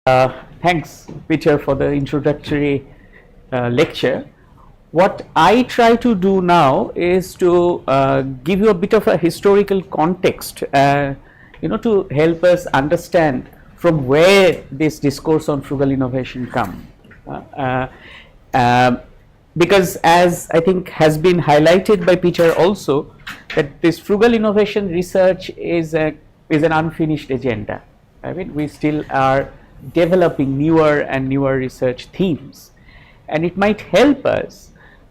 Thanks, Peter, for the introductory lecture. What I try to do now is to give you a bit of a historical context, to help us understand from where this discourse on frugal innovation come. Because as I think has been highlighted by Peter also, that this frugal innovation research is an unfinished agenda. I mean, we still are developing newer and newer research themes, and it might help us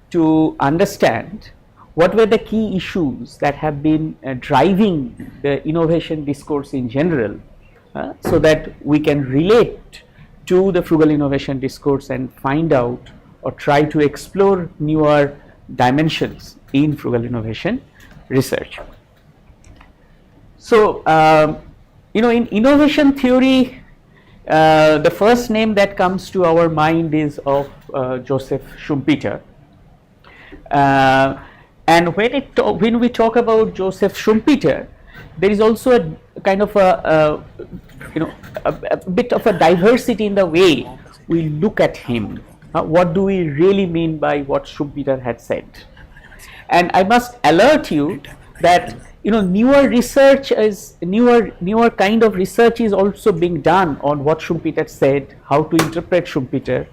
to understand what were the key issues that have been driving the innovation discourse in general, so that we can relate to the frugal innovation discourse and find out or try to explore newer dimensions in frugal innovation research. So, in innovation theory, the first name that comes to our mind is of Joseph Schumpeter, and when we talk about Joseph Schumpeter, there is also a kind of a bit of a diversity in the way we look at him. What do we really mean by what Schumpeter had said? And I must alert you that newer research is newer kind of research is also being done on what Schumpeter said, how to interpret Schumpeter,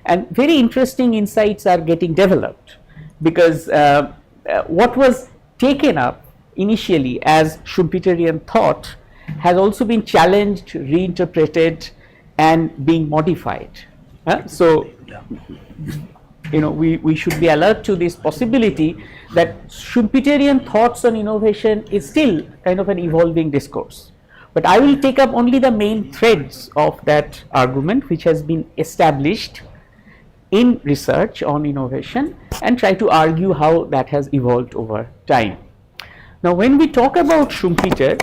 and very interesting insights are getting developed, because what was taken up initially as Schumpeterian thought has also been challenged, reinterpreted, and being modified. So we should be alert to this possibility that Schumpeterian thoughts on innovation is still kind of an evolving discourse. But I will take up only the main threads of that argument which has been established in research on innovation and try to argue how that has evolved over time. Now, when we talk about Schumpeter,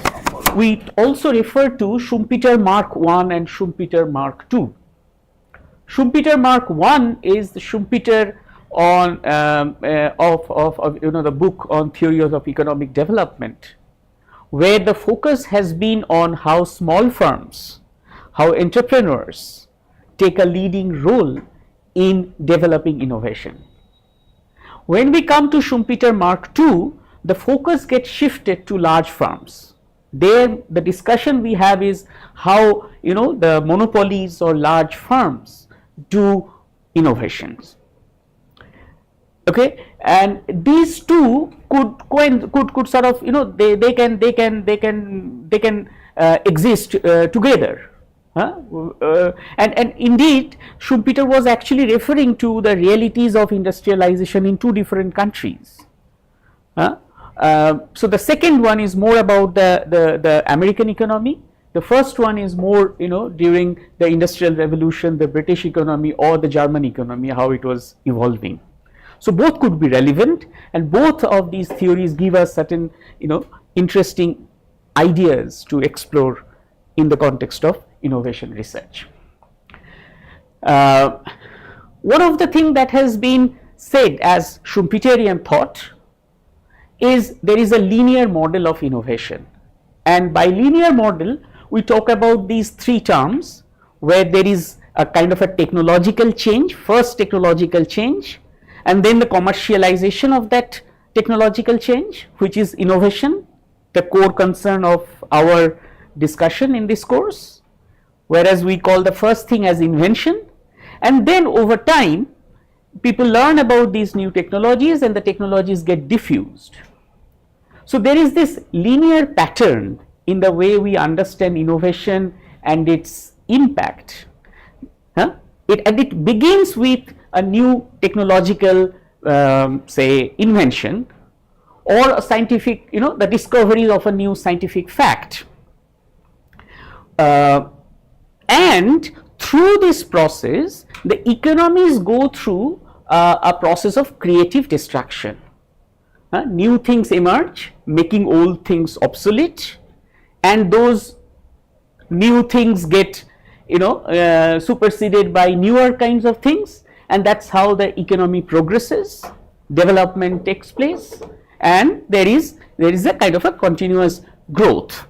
we also refer to Schumpeter Mark I and Schumpeter Mark II. Schumpeter Mark I is the Schumpeter on the book on theories of economic development, where the focus has been on how small firms, how entrepreneurs take a leading role in developing innovation. When we come to Schumpeter Mark II, the focus gets shifted to large firms. There the discussion we have is how the monopolies or large firms do innovations. Okay, and these two could sort of they can exist together. And indeed, Schumpeter was actually referring to the realities of industrialization in two different countries. So the second one is more about the American economy. The first one is more during the Industrial Revolution, the British economy or the German economy, how it was evolving. So both could be relevant, and both of these theories give us certain interesting ideas to explore in the context of innovation research. One of the things that has been said as Schumpeterian thought is there is a linear model of innovation, and by linear model we talk about these three terms where there is a kind of a technological change, first technological change, and then the commercialization of that technological change, which is innovation, the core concern of our discussion in this course, whereas we call the first thing as invention, and then over time people learn about these new technologies and the technologies get diffused. So there is this linear pattern in the way we understand innovation and its impact. It begins with a new technological say invention, or a scientific the discovery of a new scientific fact, and through this process the economies go through a process of creative destruction. New things emerge, making old things obsolete, and those new things get superseded by newer kinds of things, and that's how the economy progresses, development takes place, and there is a kind of a continuous growth.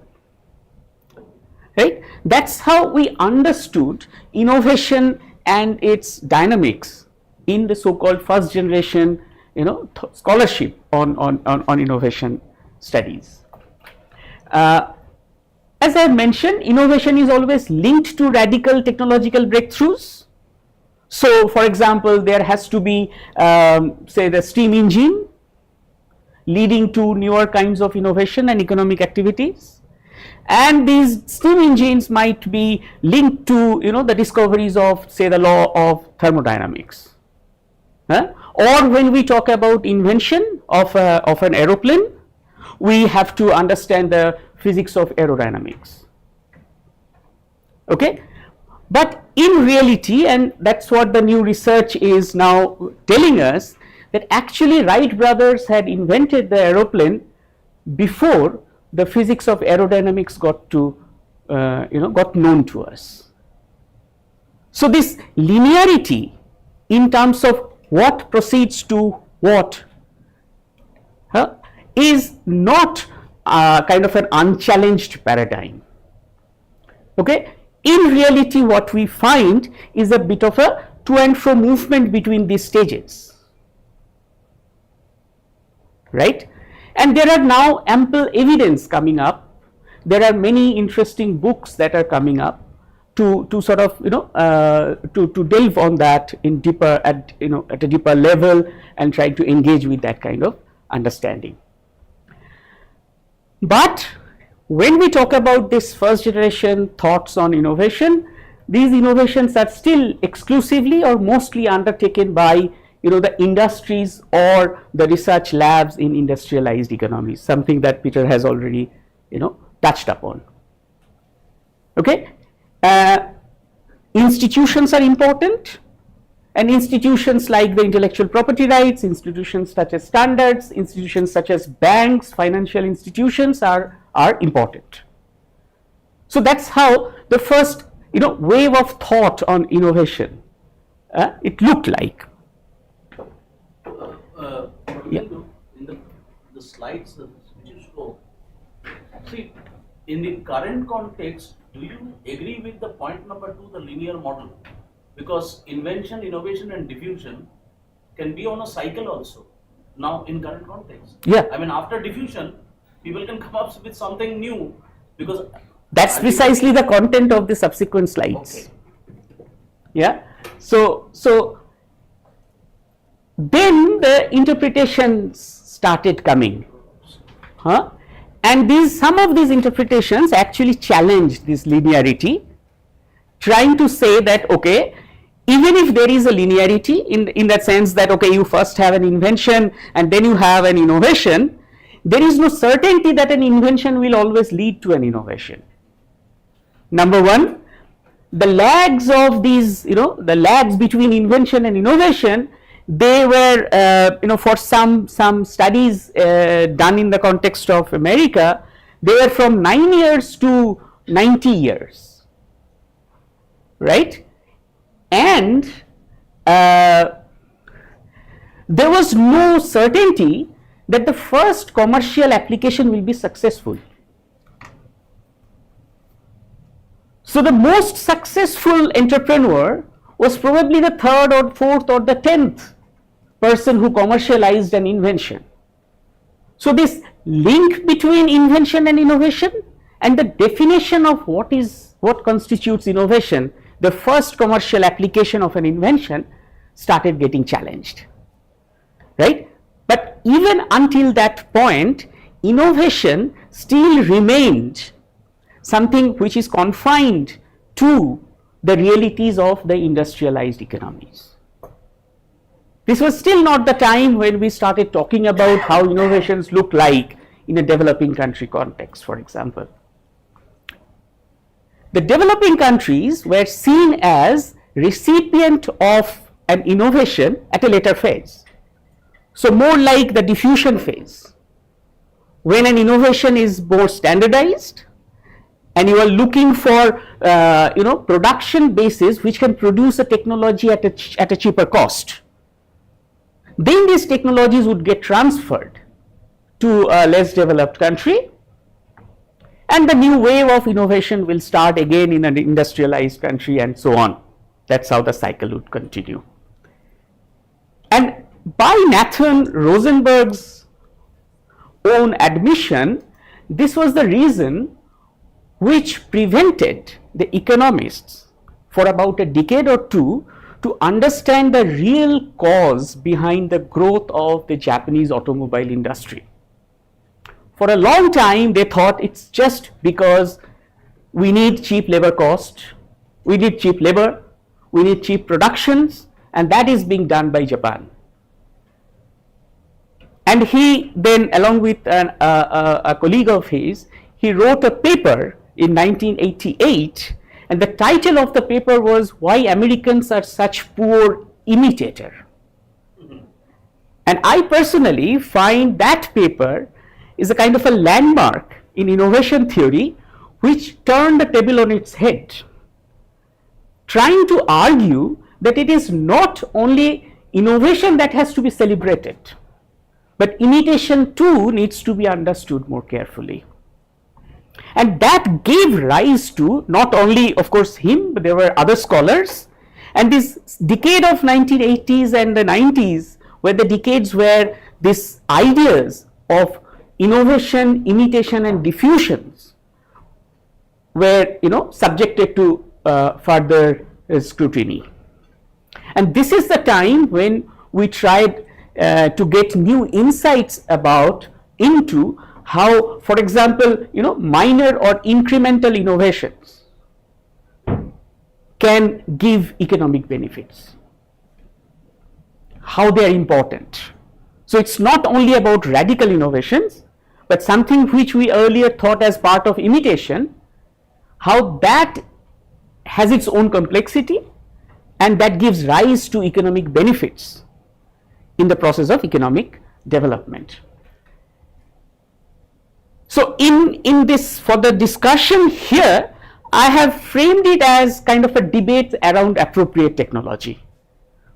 right? That's how we understood innovation and its dynamics in the so-called first generation, scholarship on innovation studies. As I mentioned, innovation is always linked to radical technological breakthroughs. So, for example, there has to be, say, the steam engine leading to newer kinds of innovation and economic activities, and these steam engines might be linked to the discoveries of, say, the law of thermodynamics. Or when we talk about invention of an aeroplane, we have to understand the physics of aerodynamics. Okay, but in reality, and that's what the new research is now telling us, that actually Wright brothers had invented the aeroplane before the physics of aerodynamics got known to us. So this linearity in terms of what proceeds to what is not kind of an unchallenged paradigm. Okay, in reality, what we find is a bit of a to and fro movement between these stages, right? And there are now ample evidence coming up. There are many interesting books that are coming up to sort of to delve on that in deeper at a deeper level and try to engage with that kind of understanding. But when we talk about this first generation thoughts on innovation, these innovations are still exclusively or mostly undertaken by the industries or the research labs in industrialized economies, something that Peter has already touched upon. Okay, institutions are important, and institutions like the intellectual property rights, institutions such as standards, institutions such as banks, financial institutions are important. So that's how the first wave of thought on innovation it looked like. Yeah. In the slides which you show, see, in the current context, do you agree with the point number 2, the linear model? Because invention, innovation and diffusion can be on a cycle also now in current context. Yeah. I mean, after diffusion, people can come up with something new, because that's precisely the content of the subsequent slides. Okay. Yeah. So then the interpretations started coming, and some of these interpretations actually challenged this linearity, trying to say that okay, even if there is a linearity in that sense that okay, you first have an invention and then you have an innovation, there is no certainty that an invention will always lead to an innovation. Number one, the lags of these, the lags between invention and innovation, they were, for some studies done in the context of America, they were from 9 years to 90 years, right? And there was no certainty that the first commercial application will be successful. So the most successful entrepreneur was probably the third or fourth or the 10th person who commercialized an invention. So this link between invention and innovation and the definition of what constitutes innovation, the first commercial application of an invention started getting challenged, right? But even until that point, innovation still remained something which is confined to the realities of the industrialized economies. This was still not the time when we started talking about how innovations look like in a developing country context, for example. The developing countries were seen as recipient of an innovation at a later phase. So more like the diffusion phase, when an innovation is more standardized and you are looking for production bases which can produce a technology at a cheaper cost. Then these technologies would get transferred to a less developed country, and the new wave of innovation will start again in an industrialized country, and so on. That's how the cycle would continue. And by Nathan Rosenberg's own admission, this was the reason which prevented the economists for about a decade or two to understand the real cause behind the growth of the Japanese automobile industry. For a long time, they thought it's just because we need cheap labor cost, we need cheap labor, we need cheap productions, and that is being done by Japan. And he then, along with a colleague of his, he wrote a paper in 1988, and the title of the paper was "Why Americans Are Such Poor Imitators." And I personally find that paper is a kind of a landmark in innovation theory, which turned the table on its head, trying to argue that it is not only innovation that has to be celebrated, but imitation too needs to be understood more carefully. And that gave rise to not only, of course, him, but there were other scholars. And this decade of 1980s and the 90s were the decades where these ideas of innovation, imitation, and diffusions were, subjected to further scrutiny. And this is the time when we tried to get new insights into how, for example, minor or incremental innovations can give economic benefits, how they are important. So it's not only about radical innovations, but something which we earlier thought as part of imitation, how that has its own complexity and that gives rise to economic benefits in the process of economic development. So in this, for the discussion here, I have framed it as kind of a debate around appropriate technology.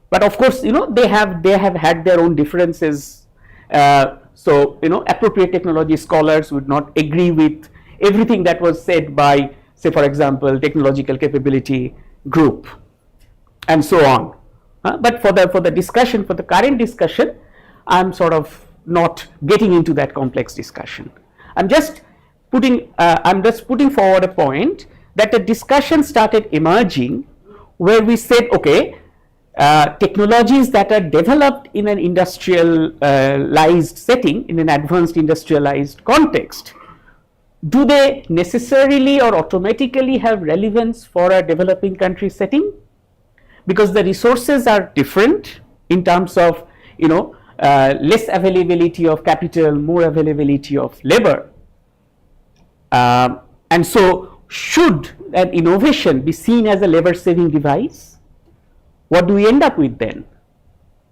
But of course, they have had their own differences. So appropriate technology scholars would not agree with everything that was said by, say, for example, technological capability group, and so on. But for the discussion, for the current discussion, I'm sort of not getting into that complex discussion. I'm just putting forward a point that a discussion started emerging where we said, okay, technologies that are developed in an industrialized setting, in an advanced industrialized context, do they necessarily or automatically have relevance for a developing country setting? Because the resources are different in terms of less availability of capital, more availability of labor, and so should an innovation be seen as a labor saving device? What do we end up with then?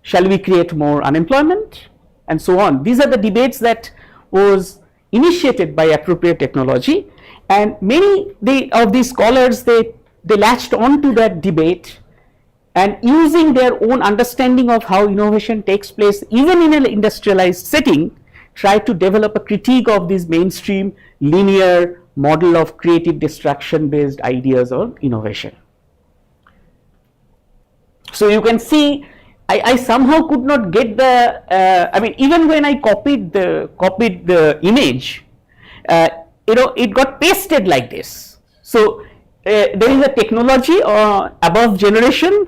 Shall we create more unemployment, and so on? These are the debates that was initiated by appropriate technology, and many of these scholars they latched on to that debate, and using their own understanding of how innovation takes place even in an industrialized setting, try to develop a critique of this mainstream linear model of creative destruction based ideas of innovation. So you can see I somehow could not get the even when I copied the image, it got pasted like this. So there is a technology above generation,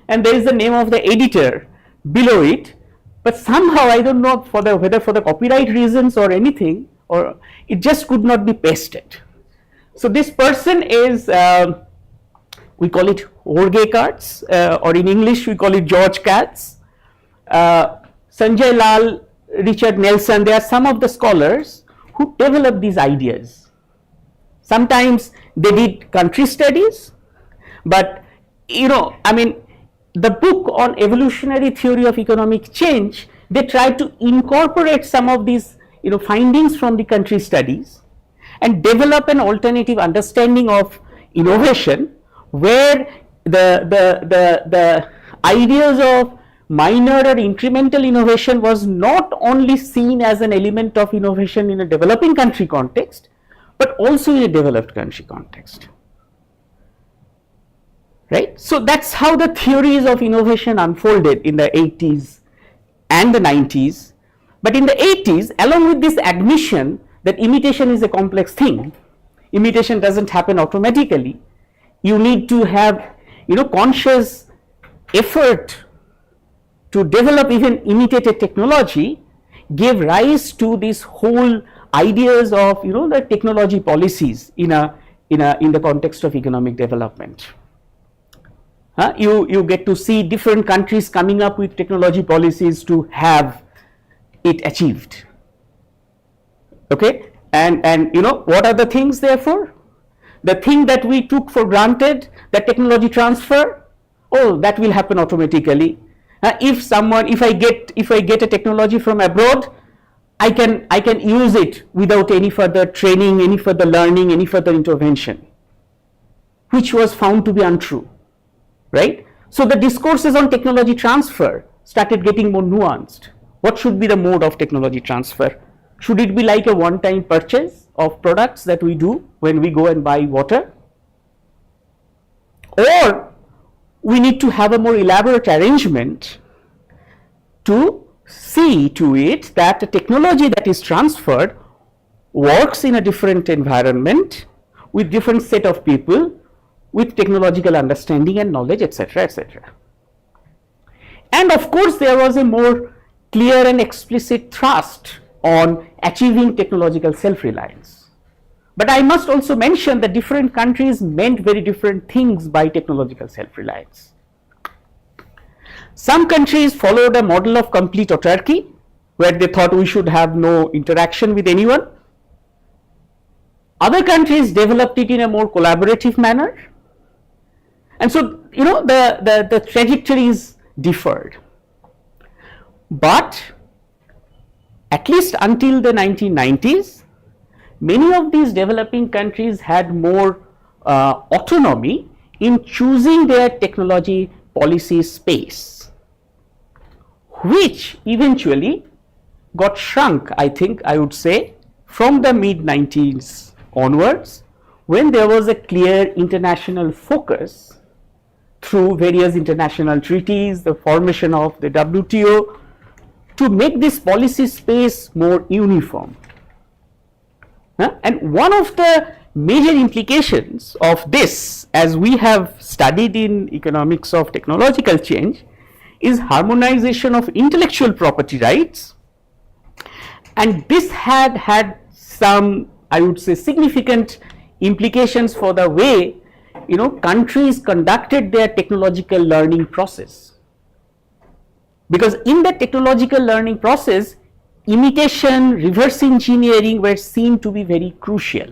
and there is the name of the editor below it, but somehow I don't know whether for the copyright reasons or anything, or it just could not be pasted. So this person is, we call it Jorge Katz, or in English we call it George Katz, Sanjay Lal, Richard Nelson. They are some of the scholars who developed these ideas. Sometimes they did country studies, but the book on evolutionary theory of economic change, they tried to incorporate some of these findings from the country studies and develop an alternative understanding of innovation, where the ideas of minor or incremental innovation was not only seen as an element of innovation in a developing country context, but also in a developed country context. Right? So that's how the theories of innovation unfolded in the 80s and the 90s. But in the 80s, along with this admission that imitation is a complex thing, imitation doesn't happen automatically, you need to have conscious effort to develop even imitated technology, gave rise to this whole ideas of the technology policies in the context of economic development. You get to see different countries coming up with technology policies to have it achieved. Okay, and what are the things therefore? The thing that we took for granted, that technology transfer, oh, that will happen automatically. If I get a technology from abroad, I can use it without any further training, any further learning, any further intervention, which was found to be untrue. Right? So the discourses on technology transfer started getting more nuanced. What should be the mode of technology transfer? Should it be like a one-time purchase of products that we do when we go and buy water? Or we need to have a more elaborate arrangement to see to it that the technology that is transferred works in a different environment with different set of people with technological understanding and knowledge, etc., etc. And of course, there was a more clear and explicit thrust on achieving technological self-reliance. But I must also mention that different countries meant very different things by technological self-reliance. Some countries followed a model of complete autarky, where they thought we should have no interaction with anyone. Other countries developed it in a more collaborative manner. And so, the trajectories differed. But at least until the 1990s, many of these developing countries had more autonomy in choosing their technology policy space, which eventually got shrunk, I would say, from the mid-90s onwards, when there was a clear international focus through various international treaties, the formation of the WTO, to make this policy space more uniform. And one of the major implications of this, as we have studied in economics of technological change, is harmonization of intellectual property rights. And this had some, I would say, significant implications for the way countries conducted their technological learning process. Because in the technological learning process, imitation, reverse engineering were seen to be very crucial.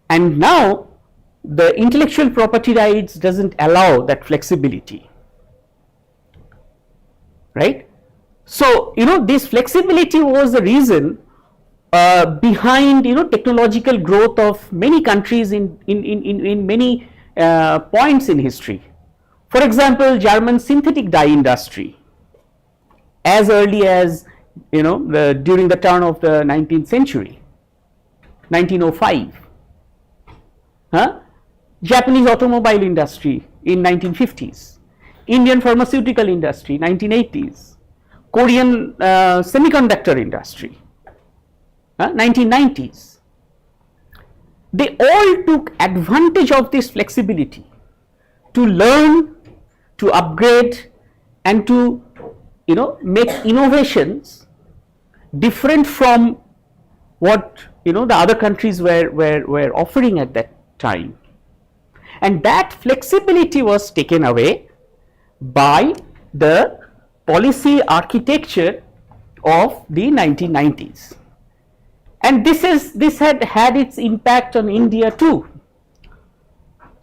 And now the intellectual property rights doesn't allow that flexibility. Right? So, this flexibility was the reason behind technological growth of many countries in many points in history. For example, German synthetic dye industry, as early as during the turn of the 19th century, 1905. Japanese automobile industry in 1950s, Indian pharmaceutical industry 1980s, Korean semiconductor industry 1990s. They all took advantage of this flexibility to learn, to upgrade, and to make innovations different from what the other countries were offering at that time. And that flexibility was taken away by the policy architecture of the 1990s. And this had its impact on India too.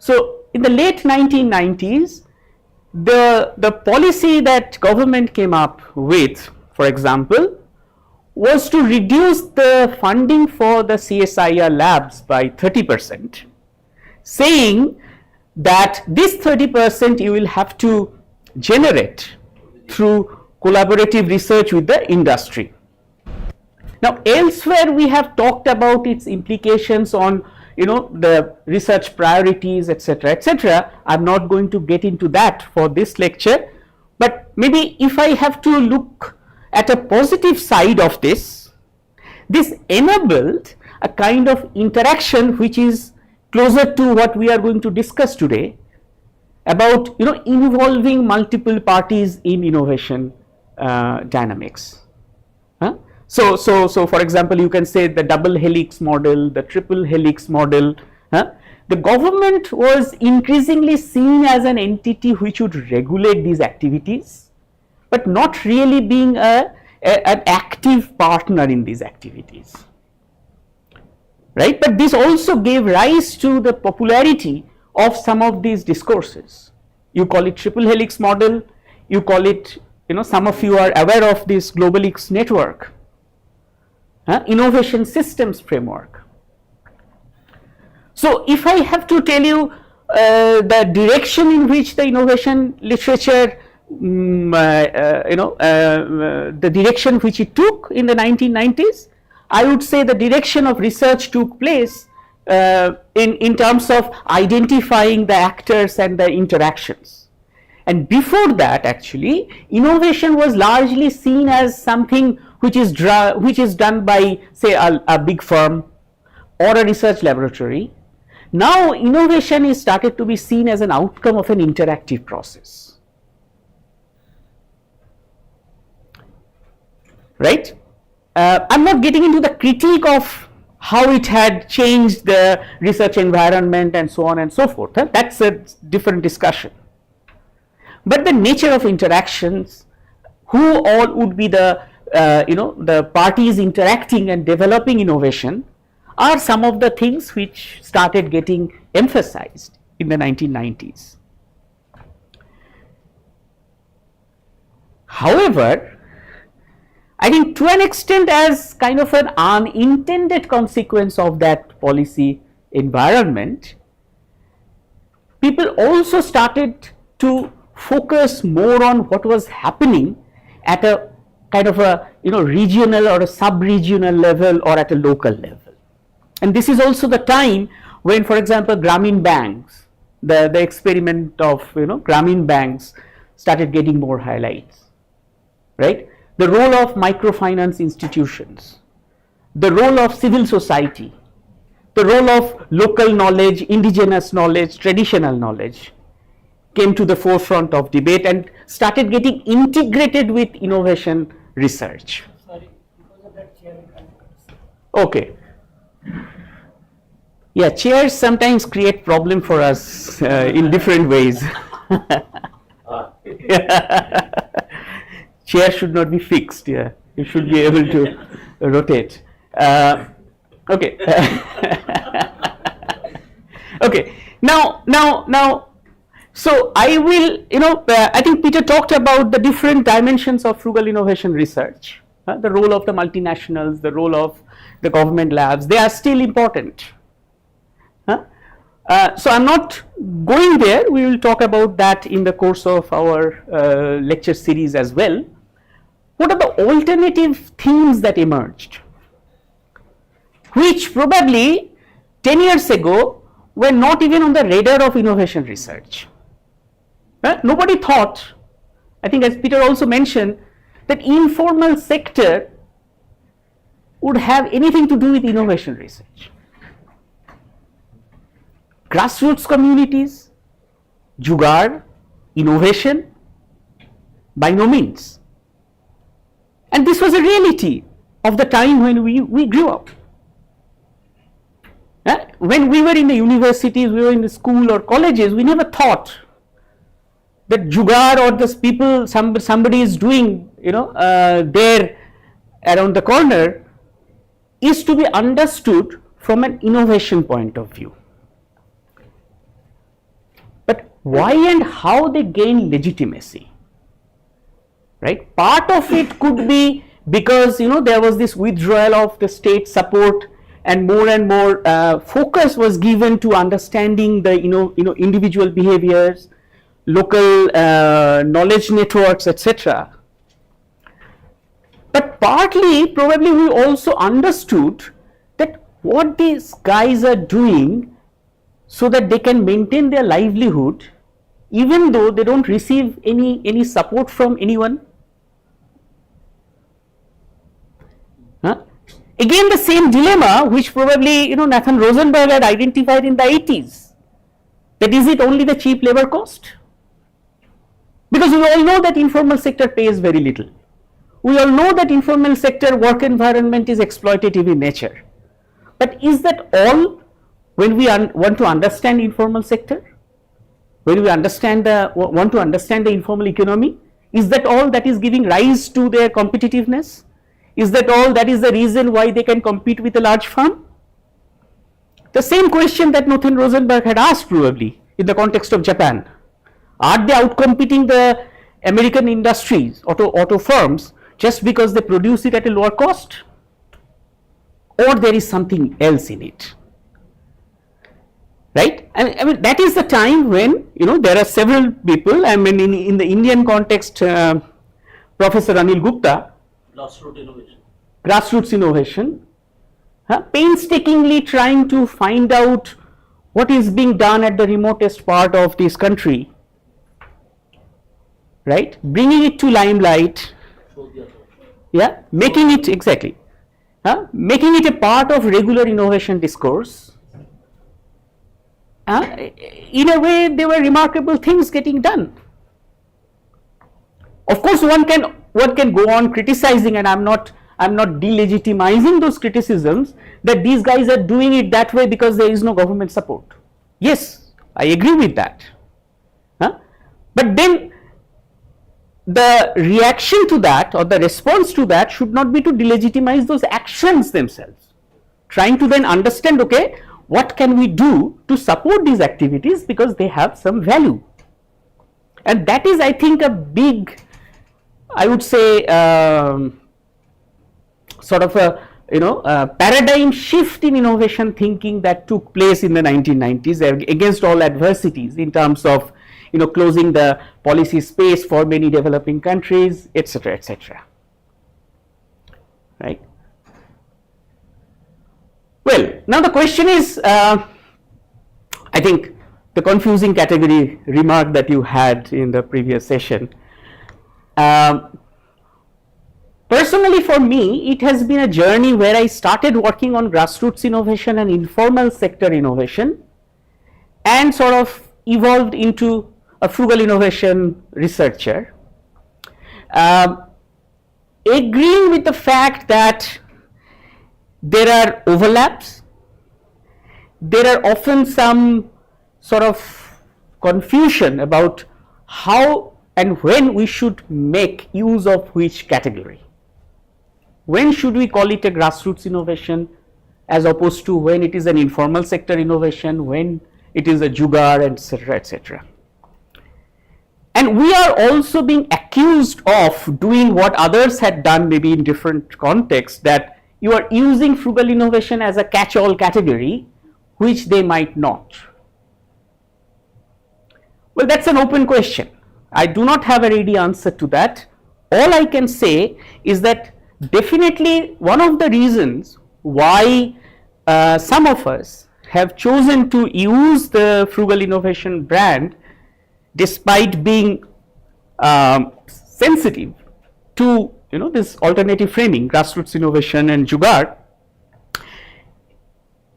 So in the late 1990s, the policy that government came up with, for example, was to reduce the funding for the CSIR labs by 30%, saying that this 30% you will have to generate through collaborative research with the industry. Now elsewhere we have talked about its implications on the research priorities, etc., etc. I am not going to get into that for this lecture, but maybe if I have to look at a positive side of this enabled a kind of interaction which is closer to what we are going to discuss today about involving multiple parties in innovation dynamics. So for example, you can say the double helix model, the triple helix model. The government was increasingly seen as an entity which would regulate these activities, but not really being an active partner in these activities, right? But this also gave rise to the popularity of some of these discourses. You call it triple helix model, you call it, some of you are aware of this Global X network, innovation systems framework. So if I have to tell you the direction in which the innovation literature, the direction which it took in the 1990s, I would say the direction of research took place in terms of identifying the actors and the interactions. And before that, actually, innovation was largely seen as something which is done by, say, a big firm or a research laboratory. Now innovation is started to be seen as an outcome of an interactive process, right? I'm not getting into the critique of how it had changed the research environment and so on and so forth. That's a different discussion. But the nature of interactions, who all would be the the parties interacting and developing innovation, are some of the things which started getting emphasized in the 1990s. However, I think to an extent, as kind of an unintended consequence of that policy environment, people also started to focus more on what was happening at a kind of a regional or a sub-regional level or at a local level. And this is also the time when, for example, Grameen banks, the experiment of Grameen banks started getting more highlights, right? The role of microfinance institutions, the role of civil society, the role of local knowledge, indigenous knowledge, traditional knowledge came to the forefront of debate and started getting integrated with innovation research. Sorry, because of that chair. Okay. Yeah, chairs sometimes create problem for us in different ways. Chair should not be fixed. Yeah, you should be able to rotate. Okay. Okay. Now. So I will, I think Peter talked about the different dimensions of frugal innovation research, the role of the multinationals, the role of the government labs. They are still important. So I'm not going there. We will talk about that in the course of our lecture series as well. What are the alternative themes that emerged, which probably 10 years ago were not even on the radar of innovation research? Nobody thought, I think as Peter also mentioned, that informal sector would have anything to do with innovation research. Grassroots communities, jugaad, innovation, by no means. And this was a reality of the time when we grew up. When we were in the universities, we were in the school or colleges, we never thought that jugaad or this people, somebody is doing, there around the corner, is to be understood from an innovation point of view. But why and how they gain legitimacy, right? Part of it could be because there was this withdrawal of the state support, and more focus was given to understanding the individual behaviors, local knowledge networks, etc. But partly probably we also understood that what these guys are doing so that they can maintain their livelihood even though they don't receive any support from anyone. Again the same dilemma which probably Nathan Rosenberg had identified in the 80s, that is it only the cheap labor cost? Because we all know that informal sector pays very little. We all know that informal sector work environment is exploitative in nature. But is that all when we want to understand informal sector? When we want to understand the informal economy? Is that all that is giving rise to their competitiveness? Is that all that is the reason why they can compete with a large firm? The same question that Nathan Rosenberg had asked probably in the context of Japan. Are they outcompeting the American industries, auto firms, just because they produce it at a lower cost? Or there is something else in it? Right? I mean that is the time when there are several people. I mean in the Indian context, Professor Anil Gupta, grassroots innovation, painstakingly trying to find out what is being done at the remotest part of this country, right? Bringing it to limelight, making it exactly, making it a part of regular innovation discourse. In a way, there were remarkable things getting done. Of course, one can go on criticizing, and I'm not delegitimizing those criticisms that these guys are doing it that way because there is no government support. Yes, I agree with that. But then the reaction to that or the response to that should not be to delegitimize those actions themselves. Trying to then understand, okay, what can we do to support these activities because they have some value. And that is, I think, a big, I would say, sort of a paradigm shift in innovation thinking that took place in the 1990s against all adversities in terms of closing the policy space for many developing countries, etc., etc. Right? Well, now the question is, I think the confusing category remark that you had in the previous session. Personally for me, it has been a journey where I started working on grassroots innovation and informal sector innovation and sort of evolved into a frugal innovation researcher. Agreeing with the fact that there are overlaps, there are often some sort of confusion about how and when we should make use of which category. When should we call it a grassroots innovation as opposed to when it is an informal sector innovation, when it is a jugaad, etc., etc. And we are also being accused of doing what others had done maybe in different contexts, that you are using frugal innovation as a catch-all category, which they might not. Well, that's an open question. I do not have a ready answer to that. All I can say is that definitely one of the reasons why some of us have chosen to use the frugal innovation brand, despite being sensitive to this alternative framing, grassroots innovation and jugaad,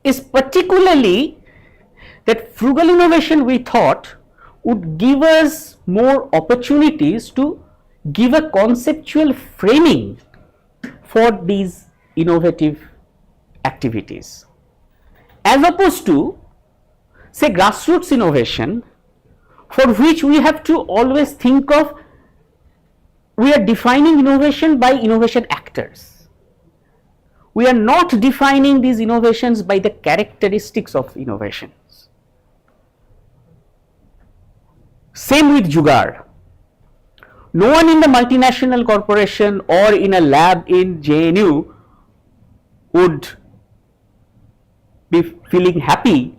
is particularly that frugal innovation, we thought, would give us more opportunities to give a conceptual framing for these innovative activities, as opposed to say grassroots innovation, for which we have to always think of, we are defining innovation by innovation actors. We are not defining these innovations by the characteristics of innovations. Same with jugaad. No one in the multinational corporation or in a lab in JNU would be feeling happy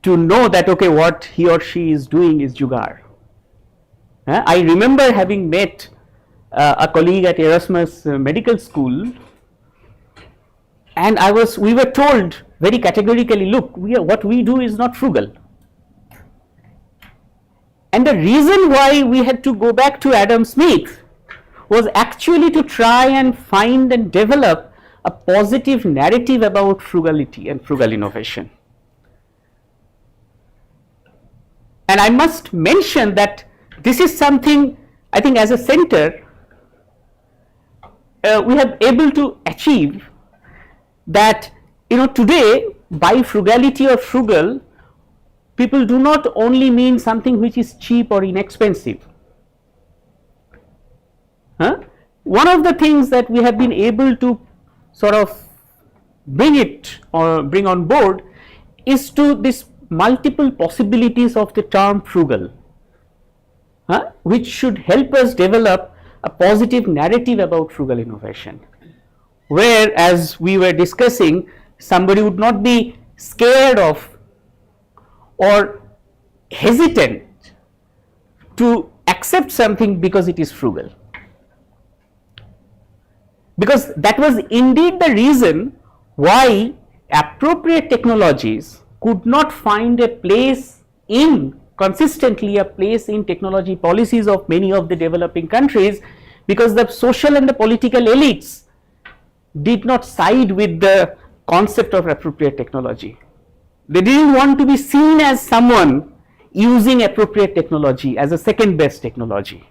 to know that, okay, what he or she is doing is jugaad. I remember having met a colleague at Erasmus Medical School, and we were told very categorically, look, what we do is not frugal. And the reason why we had to go back to Adam Smith was actually to try and find and develop a positive narrative about frugality and frugal innovation. And I must mention that this is something, I think, as a center, we have able to achieve that, today by frugality or frugal, people do not only mean something which is cheap or inexpensive. One of the things that we have been able to sort of bring on board is to this multiple possibilities of the term frugal, which should help us develop a positive narrative about frugal innovation, where, as we were discussing, somebody would not be scared of or hesitant to accept something because it is frugal, because that was indeed the reason why appropriate technologies could not find a place consistently a place in technology policies of many of the developing countries, because the social and the political elites did not side with the concept of appropriate technology. They didn't want to be seen as someone using appropriate technology as a second best technology.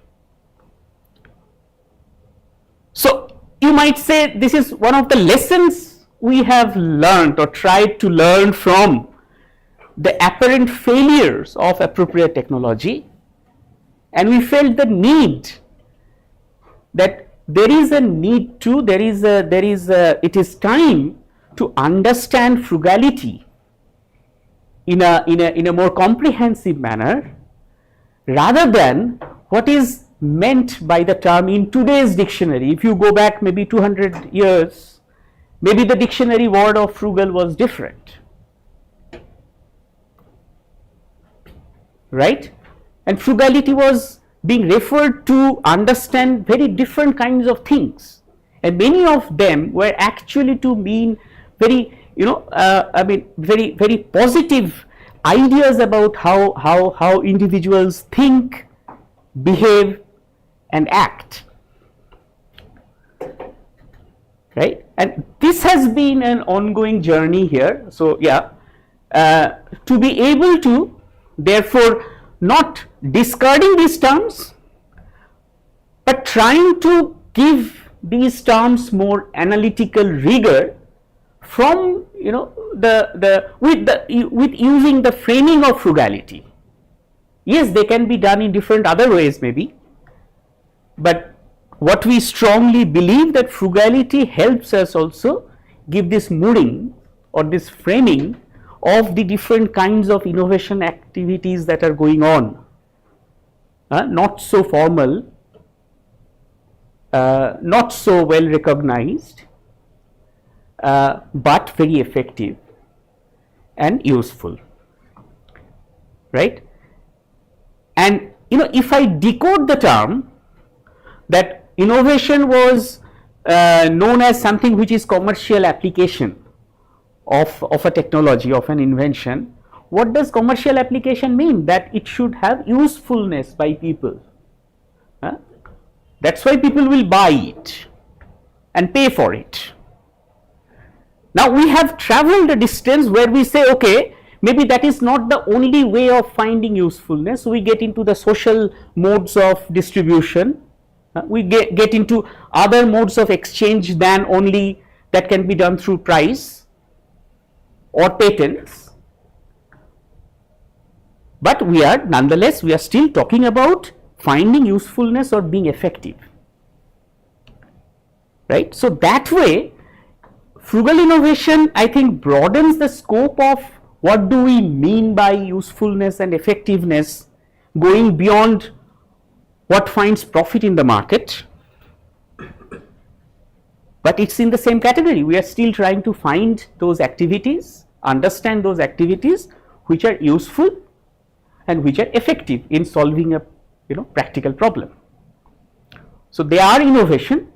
So you might say this is one of the lessons we have learned or tried to learn from the apparent failures of appropriate technology, and we felt the need that it is time to understand frugality in a more comprehensive manner, rather than what is meant by the term in today's dictionary. If you go back maybe 200 years, maybe the dictionary word of frugal was different, right? And frugality was being referred to understand very different kinds of things, and many of them were actually to mean very, very, very positive ideas about how individuals think, behave and act, right? And this has been an ongoing journey here. So to be able to, therefore, not discarding these terms, but trying to give these terms more analytical rigor from, with using the framing of frugality. Yes, they can be done in different other ways maybe, but what we strongly believe that frugality helps us also give this mooding or this framing of the different kinds of innovation activities that are going on, not so formal, not so well recognized, but very effective and useful, right? And if I decode the term that innovation was known as something which is commercial application of a technology, of an invention, what does commercial application mean? That it should have usefulness by people. That's why people will buy it and pay for it. Now we have traveled a distance where we say, okay, maybe that is not the only way of finding usefulness. We get into the social modes of distribution. We get into other modes of exchange than only that can be done through price or patents. But we are still talking about finding usefulness or being effective, right? So that way, frugal innovation, I think, broadens the scope of what do we mean by usefulness and effectiveness, going beyond what finds profit in the market, but it's in the same category. We are still trying to find those activities, understand those activities which are useful and which are effective in solving a practical problem. So they are innovation.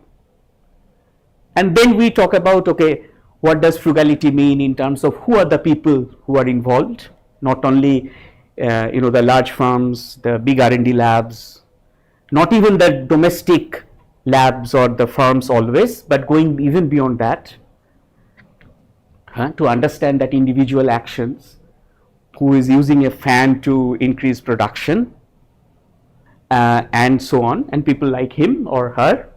And then we talk about, okay, what does frugality mean in terms of who are the people who are involved, not only the large firms, the big R&D labs, not even the domestic labs or the firms always, but going even beyond that, to understand that individual actions, who is using a fan to increase production, and so on, and people like him or her.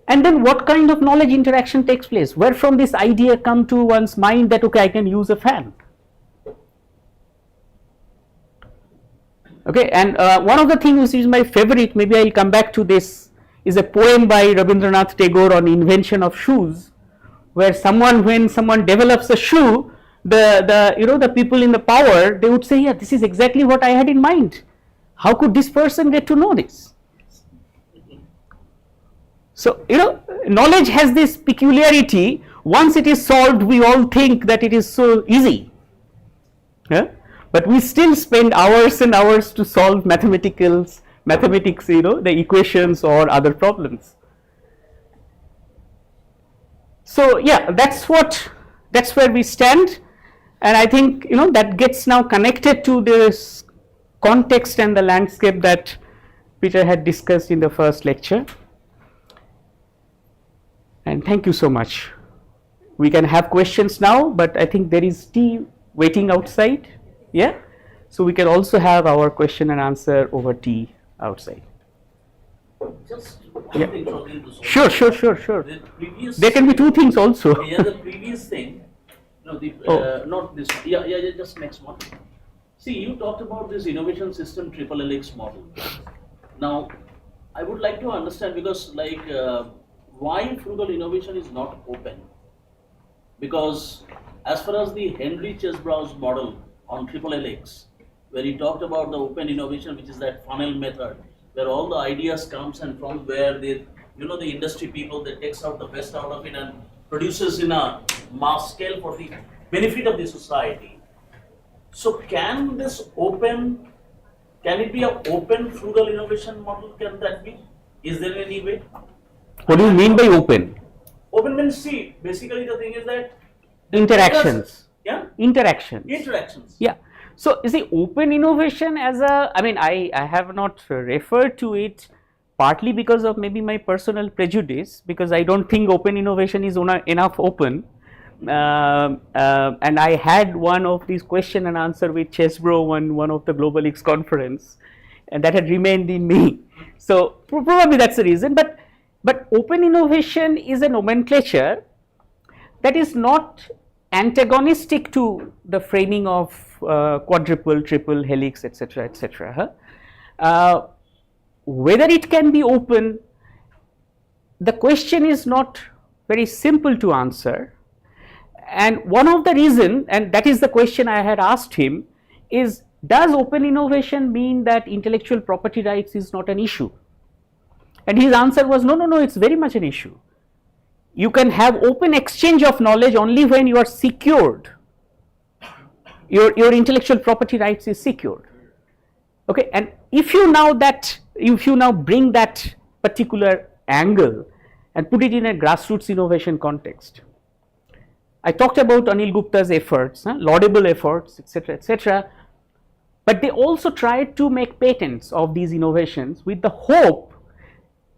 And then what kind of knowledge interaction takes place? Where from this idea come to one's mind that, okay, I can use a fan? Okay, and one of the things which is my favorite, maybe I will come back to this, is a poem by Rabindranath Tagore on invention of shoes, where when someone develops a shoe, the people in the power, they would say, yeah, this is exactly what I had in mind. How could this person get to know this? So, knowledge has this peculiarity. Once it is solved, we all think that it is so easy. Yeah? But we still spend hours and hours to solve mathematics, the equations or other problems. So yeah, that's where we stand, and I think that gets now connected to this context and the landscape that Peter had discussed in the first lecture. And thank you so much. We can have questions now, but I think there is tea waiting outside. Yeah, so we can also have our question and answer over tea outside. Just one thing for me to Sure. The previous There can be two things also. Yeah, the previous thing, not this one. Yeah, just next one. See, you talked about this innovation system triple helix model. Now, I would like to understand, because why frugal innovation is not open? Because as far as the Henry Chesbrow's model on triple helix, where he talked about the open innovation, which is that funnel method, where all the ideas comes and from where the industry people, they takes out the best out of it and produces in a mass scale for the benefit of the society. So can it be an open frugal innovation model? Can that be? Is there any way? What do you mean by open? Open means, see, basically the thing is that Interactions. Yeah? Interactions. Yeah. So you see, open innovation I have not referred to it partly because of maybe my personal prejudice, because I don't think open innovation is enough open. And I had one of these question and answer with Chesbrough on one of the Global X conference, and that had remained in me. So probably that's the reason. But open innovation is a nomenclature that is not antagonistic to the framing of quadruple, triple, helix, etc., etc. Whether it can be open, the question is not very simple to answer. And one of the reason, and that is the question I had asked him, is does open innovation mean that intellectual property rights is not an issue? And his answer was no, it's very much an issue. You can have open exchange of knowledge only when you are secured. Your intellectual property rights is secured. Okay, and if you now bring that particular angle and put it in a grassroots innovation context. I talked about Anil Gupta's efforts, laudable efforts, etc., but they also tried to make patents of these innovations with the hope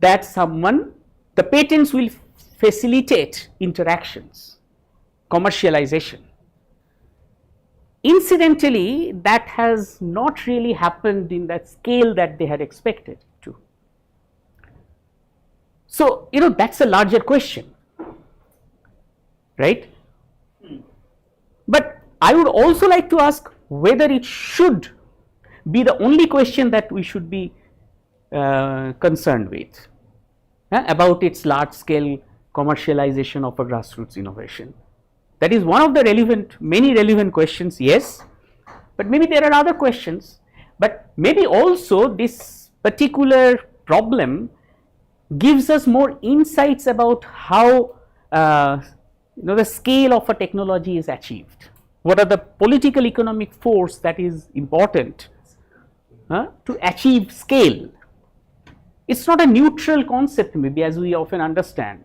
that the patents will facilitate interactions, commercialization. Incidentally, that has not really happened in that scale that they had expected to. So, that's a larger question, right? But I would also like to ask whether it should be the only question that we should be concerned with about its large scale commercialization of a grassroots innovation. That is one of the many relevant questions, yes, but maybe there are other questions, but maybe also this particular problem gives us more insights about how the scale of a technology is achieved. What are the political economic force that is important to achieve scale? it's not a neutral concept maybe as we often understand.